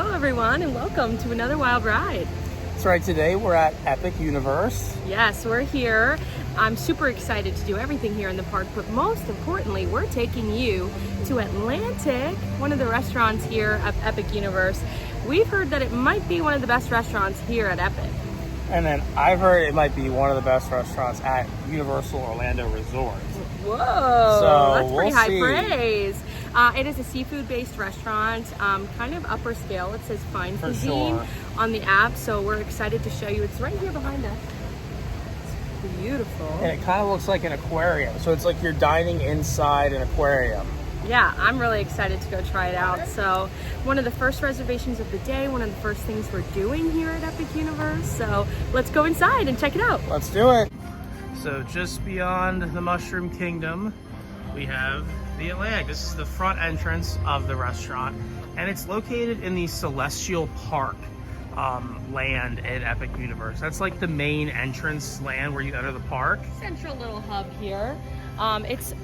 Hello everyone and welcome to another wild ride. That's right, today we're at Epic Universe. Yes, we're here. I'm super excited to do everything here in the park, but most importantly, we're taking you to Atlantic, one of the restaurants here at Epic Universe. We've heard that it might be one of the best restaurants here at Epic. And then I've heard it might be one of the best restaurants at Universal Orlando Resort. Whoa, So that's pretty we'll high see. praise. It is a seafood-based restaurant, kind of upper scale. It says fine For cuisine sure. on the app, so we're excited to show you. It's right here behind us. It's beautiful. And it kind of looks like an aquarium. So it's like you're dining inside an aquarium. Yeah, I'm really excited to go try it out. So one of the first reservations of the day, one of the first things we're doing here at Epic Universe. So let's go inside and check it out. Let's do it. So just beyond the Mushroom Kingdom, we have the Atlantic. This is the front entrance of the restaurant, and it's located in the Celestial Park land at Epic Universe. That's like the main entrance land where you enter the park. Central little hub here.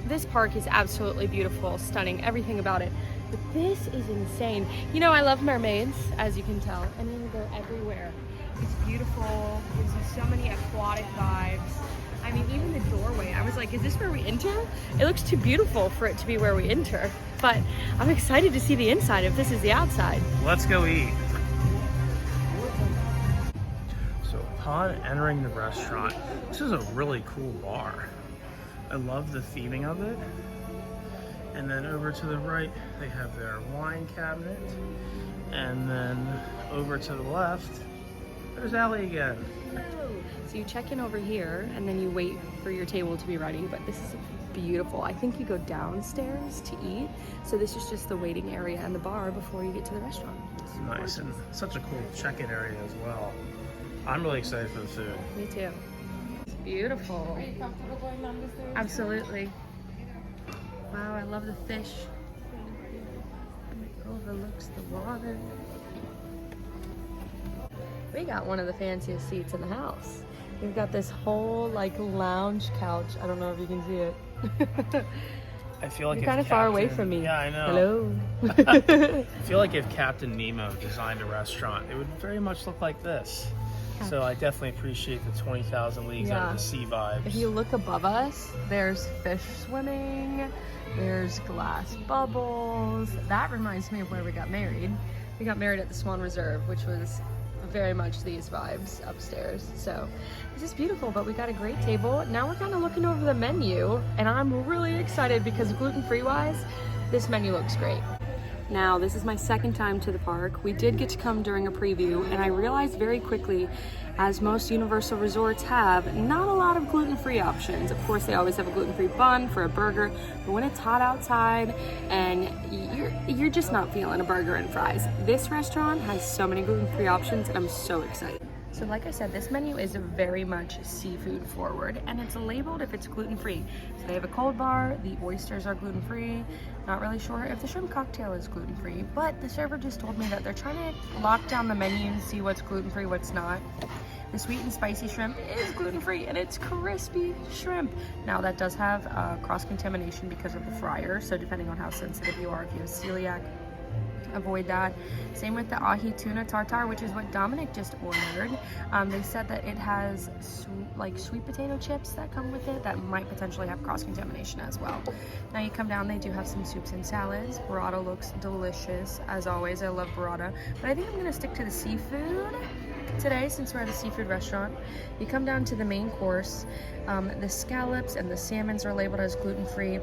This park is absolutely beautiful, stunning, everything about it. But this is insane. You know, I love mermaids, as you can tell. I mean, they're everywhere. It's beautiful. Gives you so many aquatic vibes. I mean, even the doorway, I was like, is this where we enter? It looks too beautiful for it to be where we enter. But I'm excited to see the inside if this is the outside. Let's go eat. So upon entering the restaurant, this is a really cool bar. I love the theming of it. And then over to the right, they have their wine cabinet. And then over to the left, there's Allie again. So you check in over here and then you wait for your table to be ready, but this is beautiful. I think you go downstairs to eat. So this is just the waiting area and the bar before you get to the restaurant. It's nice and such a cool check-in area as well. I'm really excited for the food. Me too. It's beautiful. Are you comfortable going down the stairs? Absolutely. Wow, I love the fish. It overlooks the water. We got one of the fanciest seats in the house. We've got this whole like lounge couch. I don't know if you can see it. I feel like You're if kind of far away Captain- from me. Yeah, I know. Hello. I feel like if Captain Nemo designed a restaurant, it would very much look like this. So I definitely appreciate the 20,000 Leagues Under Yeah. the Sea vibes. If you look above us, there's fish swimming, there's glass bubbles. That reminds me of where we got married. We got married at the Swan Reserve, which was very much these vibes upstairs. So this is beautiful, but we got a great table. Now we're kind of looking over the menu, and I'm really excited because gluten-free wise, this menu looks great. Now, this is my second time to the park. We did get to come during a preview, and I realized very quickly, as most Universal resorts have, not a lot of gluten-free options. Of course, they always have a gluten-free bun for a burger, but when it's hot outside and you're just not feeling a burger and fries, this restaurant has so many gluten-free options, and I'm so excited. So like I said, this menu is very much seafood forward, and it's labeled if it's gluten-free. So they have a cold bar, the oysters are gluten-free. Not really sure if the shrimp cocktail is gluten-free, but the server just told me that they're trying to lock down the menu and see what's gluten-free, what's not. The sweet and spicy shrimp is gluten-free, and it's crispy shrimp. Now that does have cross-contamination because of the fryer, so depending on how sensitive you are, if you have celiac, avoid that. Same with the ahi tuna tartare, which is what Dominic just ordered. They said that it has sweet potato chips that come with it that might potentially have cross-contamination as well. Now you come down, they do have some soups and salads. Burrata looks delicious as always. I love burrata, but I think I'm gonna stick to the seafood today since we're at a seafood restaurant. You come down to the main course. The scallops and the salmons are labeled as gluten-free.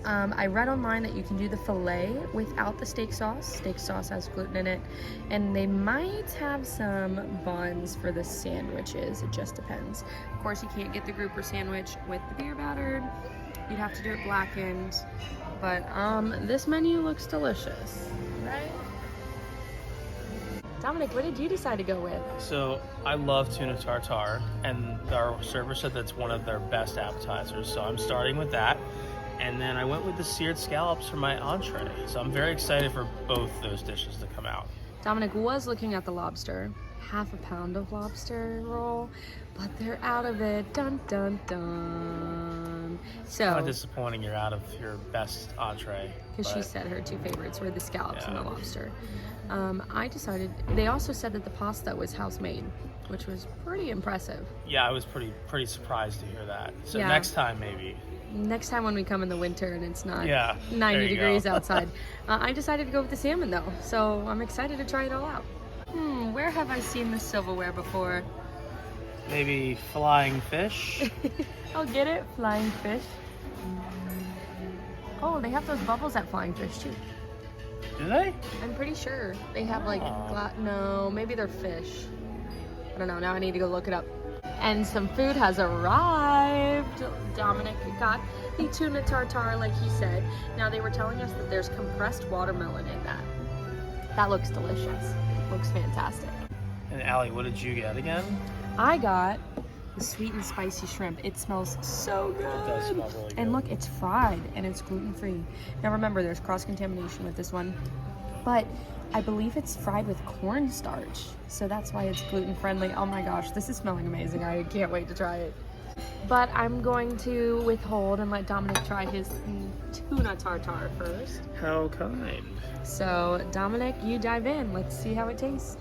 I read online that you can do the filet without the steak sauce. Steak sauce has gluten in it. And they might have some buns for the sandwiches. It just depends. Of course, you can't get the grouper sandwich with the beer battered. You'd have to do it blackened. But this menu looks delicious, right? Dominic, what did you decide to go with? So I love tuna tartare, and our server said that's one of their best appetizers. So I'm starting with that. And then I went with the seared scallops for my entree. So I'm very excited for both those dishes to come out. Dominic was looking at the lobster, half a pound of lobster roll, but they're out of it. Dun dun dun. So, Kind of disappointing you're out of your best entree. because she but said her two favorites were the scallops and the Yeah. lobster. I decided, they also said that the pasta was house made, which was pretty impressive. yeah, I was pretty surprised to hear that. So Yeah. next time maybe. Next time when we come in the winter and it's not Yeah, 90 there you degrees go. outside, I decided to go with the salmon though. So I'm excited to try it all out. Where have I seen this silverware before? Maybe flying fish. I'll get it. Flying fish. Oh, they have those bubbles at Flying Fish too. Do they? I'm pretty sure they have like Aw. no, maybe they're fish. I don't know. Now I need to go look it up. And some food has arrived. Dominic got the tuna tartare, like he said. Now they were telling us that there's compressed watermelon in that. That looks delicious. Looks fantastic. And Allie, what did you get again? I got the sweet and spicy shrimp. It smells so good. It does smell really good. And look, it's fried and it's gluten-free. Now remember, there's cross-contamination with this one, but I believe it's fried with cornstarch, so that's why it's gluten-friendly. Oh my gosh, this is smelling amazing. I can't wait to try it. But I'm going to withhold and let Dominic try his tuna tartare first. How kind. So Dominic, you dive in. Let's see how it tastes.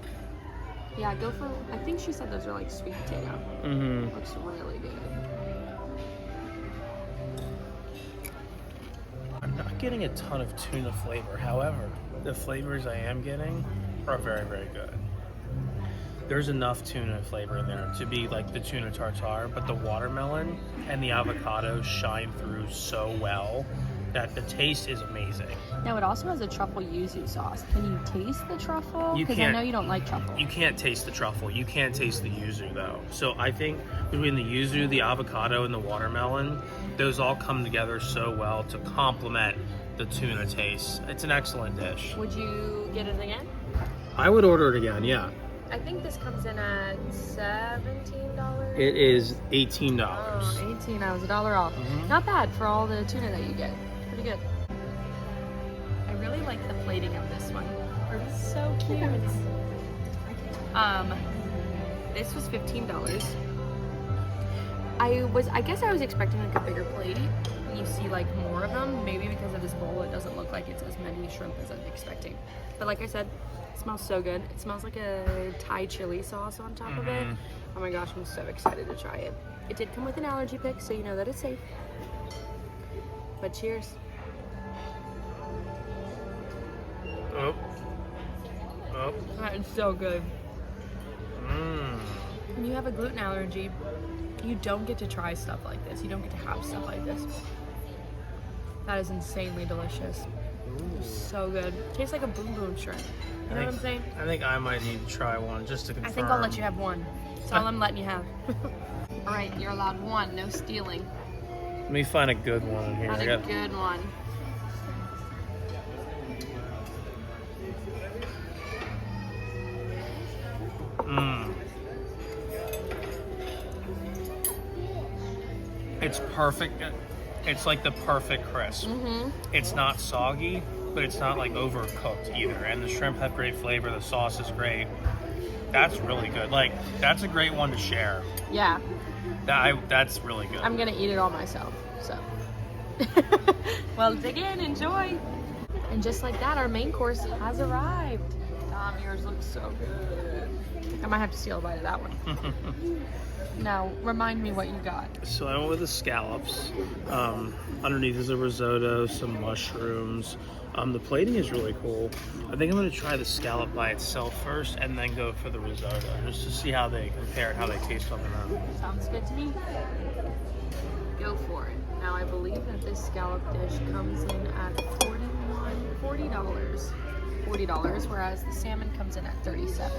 Yeah, go for, I think she said those are like sweet potato. Mm-hmm. Looks really good. I'm not getting a ton of tuna flavor. However, the flavors I am getting are very, very good. There's enough tuna flavor in there to be like the tuna tartare, but the watermelon and the avocado shine through so well that the taste is amazing. Now it also has a truffle yuzu sauce. Can you taste the truffle? You Because I can't. know you don't like truffle. You can't taste the truffle. You can't taste the yuzu though. So I think between the yuzu, the avocado, and the watermelon, those all come together so well to complement the tuna taste. It's an excellent dish. Would you get it again? I would order it again, yeah. I think this comes in at $17. It is $18. Oh, 18. I was $1 off. Mhm. Not bad for all the tuna that you get. Pretty good. I really like the plating of this one. It's so cute. This was $15. I guess I was expecting like a bigger plate. You see like more of them. Maybe because of this bowl, it doesn't look like it's as many shrimp as I'm expecting. But like I said, it smells so good. It smells like a Thai chili sauce on top of it. Mhm. Oh my gosh, I'm so excited to try it. It did come with an allergy pick, so you know that it's safe. But cheers. Oh. Oh. That is so good. Mmm. When you have a gluten allergy, you don't get to try stuff like this. You don't get to have stuff like this. That is insanely delicious. So good. Tastes like a boom boom shrimp. You know what I'm saying? I think I might need to try one just to confirm. I think I'll let you have one. That's all I'm letting you have. All right, you're allowed one. No stealing. Let me find a good one in here. Not I a got- good one. Mmm. It's perfect. It's like the perfect crisp. Mm-hmm. It's not soggy, but it's not like overcooked either. And the shrimp have great flavor. The sauce is great. That's really good. Like, that's a great one to share. Yeah, That's really good. I'm gonna eat it all myself. So, well, dig in, enjoy. And just like that, our main course has arrived. Dom, yours looks so good. I might have to steal a bite of that one. Now, remind me what you got. So I went with the scallops. Underneath is a risotto, some mushrooms. The plating is really cool. I think I'm going to try the scallop by itself first and then go for the risotto just to see how they compare and how they taste on their own. Sounds good to me. Go for it. Now, I believe that this scallop dish comes in at $40, whereas the salmon comes in at $37.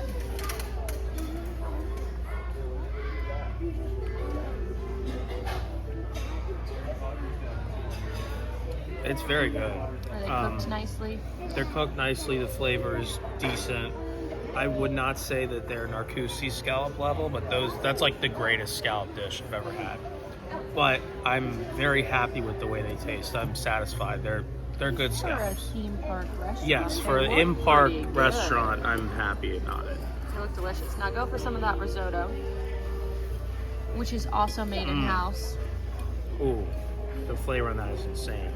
It's very good. Are they cooked nicely? They're cooked nicely. The flavor is decent. I would not say that they're Narcoossee scallop level, but that's like the greatest scallop dish I've ever had. But I'm very happy with the way they taste. I'm satisfied. They're good For a scallops. theme park restaurant. Yes, they for an look in-park pretty good. restaurant, I'm happy about it. They look delicious. Now go for some of that risotto, which is also made in-house. Ooh, the flavor on that is insane.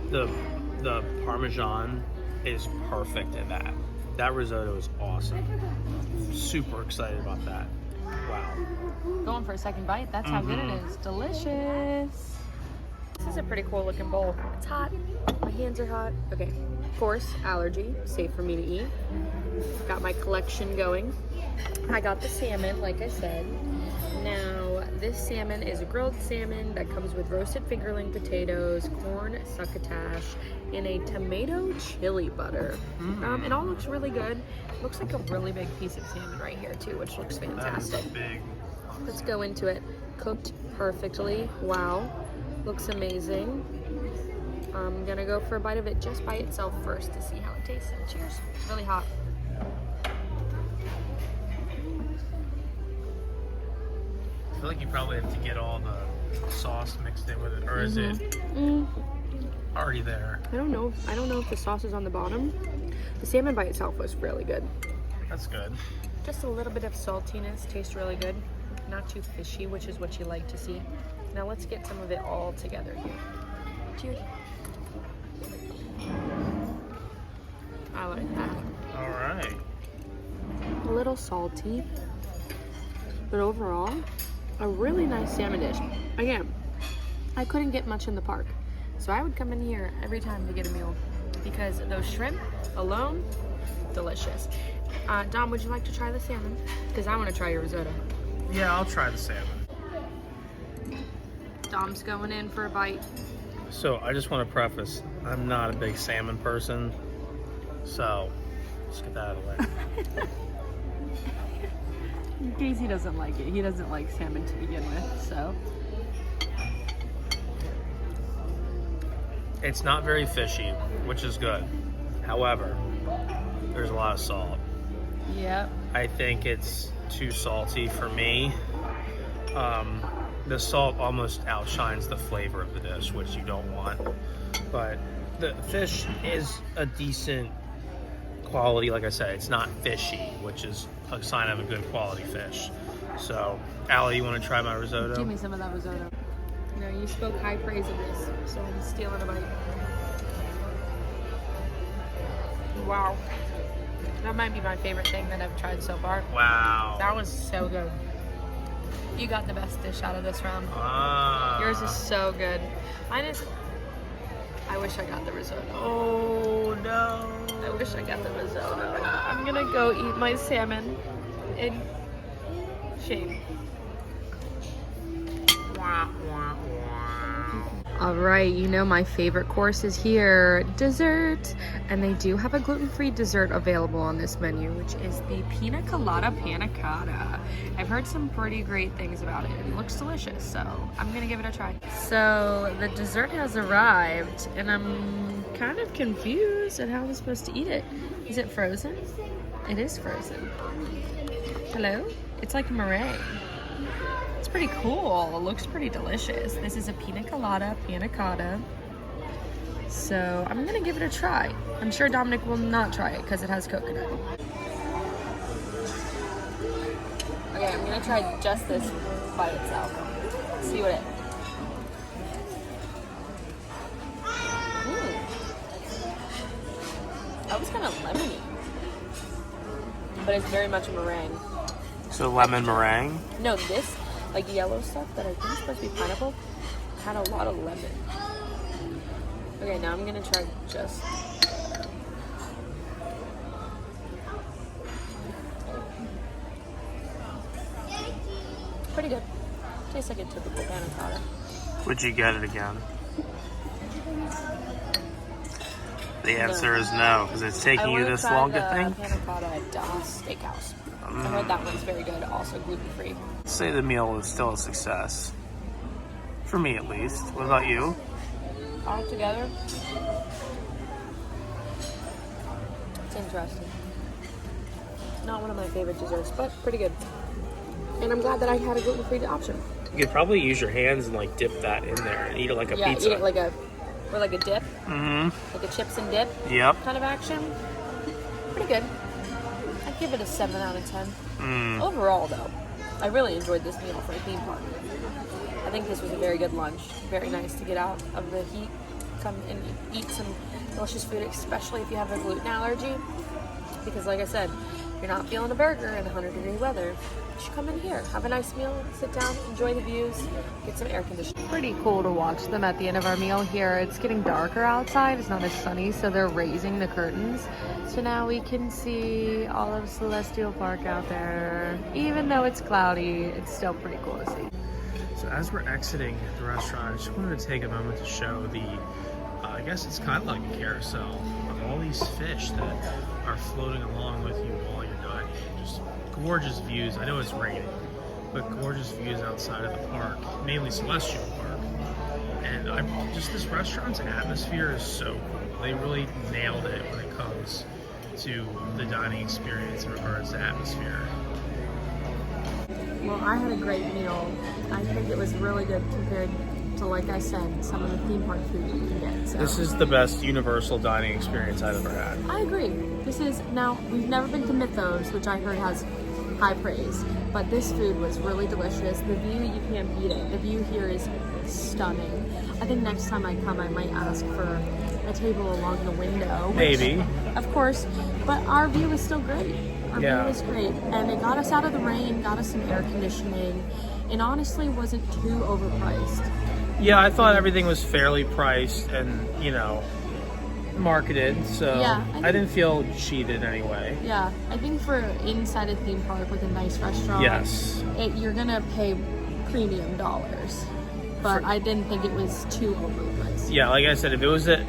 The Parmesan is perfect in that. That risotto is awesome. Super excited about that. Wow. Going for a second bite. That's how good it is. Delicious. This is a pretty cool looking bowl. It's hot. My hands are hot. Okay. Of course, allergy. Safe for me to eat. Got my collection going. I got the salmon, like I said. Now, this salmon is a grilled salmon that comes with roasted fingerling potatoes, corn succotash, and a tomato chili butter. It all looks really good. Looks like a really big piece of salmon right here too, which looks That is fantastic. big. Let's go into it. Cooked perfectly. Wow. Looks amazing. I'm gonna go for a bite of it just by itself first to see how it tastes. Cheers. It's really hot. I feel like you probably have to get all the sauce mixed in with it, or is it already there? I don't know. I don't know if the sauce is on the bottom. The salmon by itself was really good. That's good. Just a little bit of saltiness. Tastes really good. Not too fishy, which is what you like to see. Now let's get some of it all together here. Cheers. I like that. All right. A little salty, but overall, a really nice salmon dish. Again, I couldn't get much in the park, so I would come in here every time to get a meal because those shrimp alone, delicious. Dom, would you like to try the salmon? Because I want to try your risotto. Yeah, I'll try the salmon. Dom's going in for a bite. So I just want to preface, I'm not a big salmon person, so let's get that out of the way. Casey doesn't like it. He doesn't like salmon to begin with, so. It's not very fishy, which is good. However, there's a lot of salt. Yep. I think it's too salty for me. The salt almost outshines the flavor of the dish, which you don't want. But the fish is a decent quality. Like I said, it's not fishy, which is a sign of a good quality fish. So, Allie, you want to try my risotto? Give me some of that risotto. No, you spoke high praise of this, so I'm stealing a bite. Wow. That might be my favorite thing that I've tried so far. Wow. That was so good. You got the best dish out of this round. Ah. Yours is so good. Mine is... I wish I got the risotto. Oh, no. I wish I got the risotto. I'm gonna go eat my salmon in shame. Wah, wah, wah. All right, you know my favorite course is here, dessert. And they do have a gluten-free dessert available on this menu, which is the Pina Colada Panna Cotta. I've heard some pretty great things about it. It looks delicious, so I'm gonna give it a try. So the dessert has arrived, and I'm kind of confused at how I'm supposed to eat it. Is it frozen? It is frozen. Hello? It's like meringue. It's pretty cool. It looks pretty delicious. This is a Pina Colada Panna Cotta. So I'm gonna give it a try. I'm sure Dominic will not try it because it has coconut. Okay, I'm gonna try just this by itself. See what it. That was kind of lemony, but it's very much a meringue. So lemon meringue? No, this like yellow stuff that I think is supposed to be pineapple had a lot of lemon. Okay, now I'm gonna try just. Pretty good. Tastes like a typical panna cotta. Would you get it again? The answer is no, because it's taking you this long to think. Panna cotta at Das Steakhouse. I heard that one's very good, also gluten-free. Say the meal is still a success. For me, at least. What about you? All together, it's interesting. It's not one of my favorite desserts, but pretty good. And I'm glad that I had a gluten-free option. You could probably use your hands and like dip that in there and eat it like a pizza. Yeah, eat it like or like a dip, Mm-hmm. like a chips and dip Yep. kind of action. Pretty good. I'd give it a 7 out of 10. Overall, though, I really enjoyed this meal for a theme park. I think this was a very good lunch. Very nice to get out of the heat, come and eat some delicious food, especially if you have a gluten allergy. Because like I said, if you're not feeling a burger in 100-degree weather, you should come in here, have a nice meal, sit down, enjoy the views, get some air conditioning. Pretty cool to watch them at the end of our meal here. It's getting darker outside, it's not as sunny, so they're raising the curtains. So now we can see all of Celestial Park out there. Even though it's cloudy, it's still pretty cool to see. So as we're exiting the restaurant, I just wanted to take a moment to show the, I guess it's kind of like a carousel of all these fish that are floating along with you while you're dining. Just gorgeous views. I know it's raining, but gorgeous views outside of the park, mainly Celestial Park. And just this restaurant's atmosphere is so cool. They really nailed it when it comes to the dining experience in regards to atmosphere. Well, I had a great meal. I think it was really good compared to, like I said, some of the theme park food you can get. So. This is the best universal dining experience I've ever had. I agree. This is, now, we've never been to Mythos, which I heard has high praise, but this food was really delicious. The view, you can't beat it. The view here is stunning. I think next time I come, I might ask for a table along the window. Maybe. Of course, but our view is still great. Our view was great, and it got us out of the rain, got us some air conditioning, and honestly wasn't too overpriced. Yeah, I thought everything was fairly priced and, you know, marketed, so Yeah, I didn't feel cheated anyway. Yeah, I think for inside a theme park with a nice restaurant, Yes. You're gonna pay premium dollars, but I didn't think it was too overpriced. Yeah, like I said, if it was at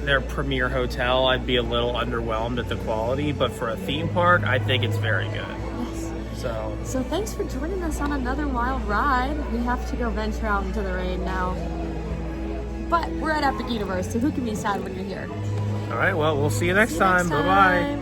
their premier hotel, I'd be a little underwhelmed at the quality, but for a theme park, I think it's very good. Yes. So Thanks for joining us on another wild ride. We have to go venture out into the rain now. But we're at Epic Universe, so who can be sad when you're here? all right, well, we'll see you next See you time. next Bye-bye. time.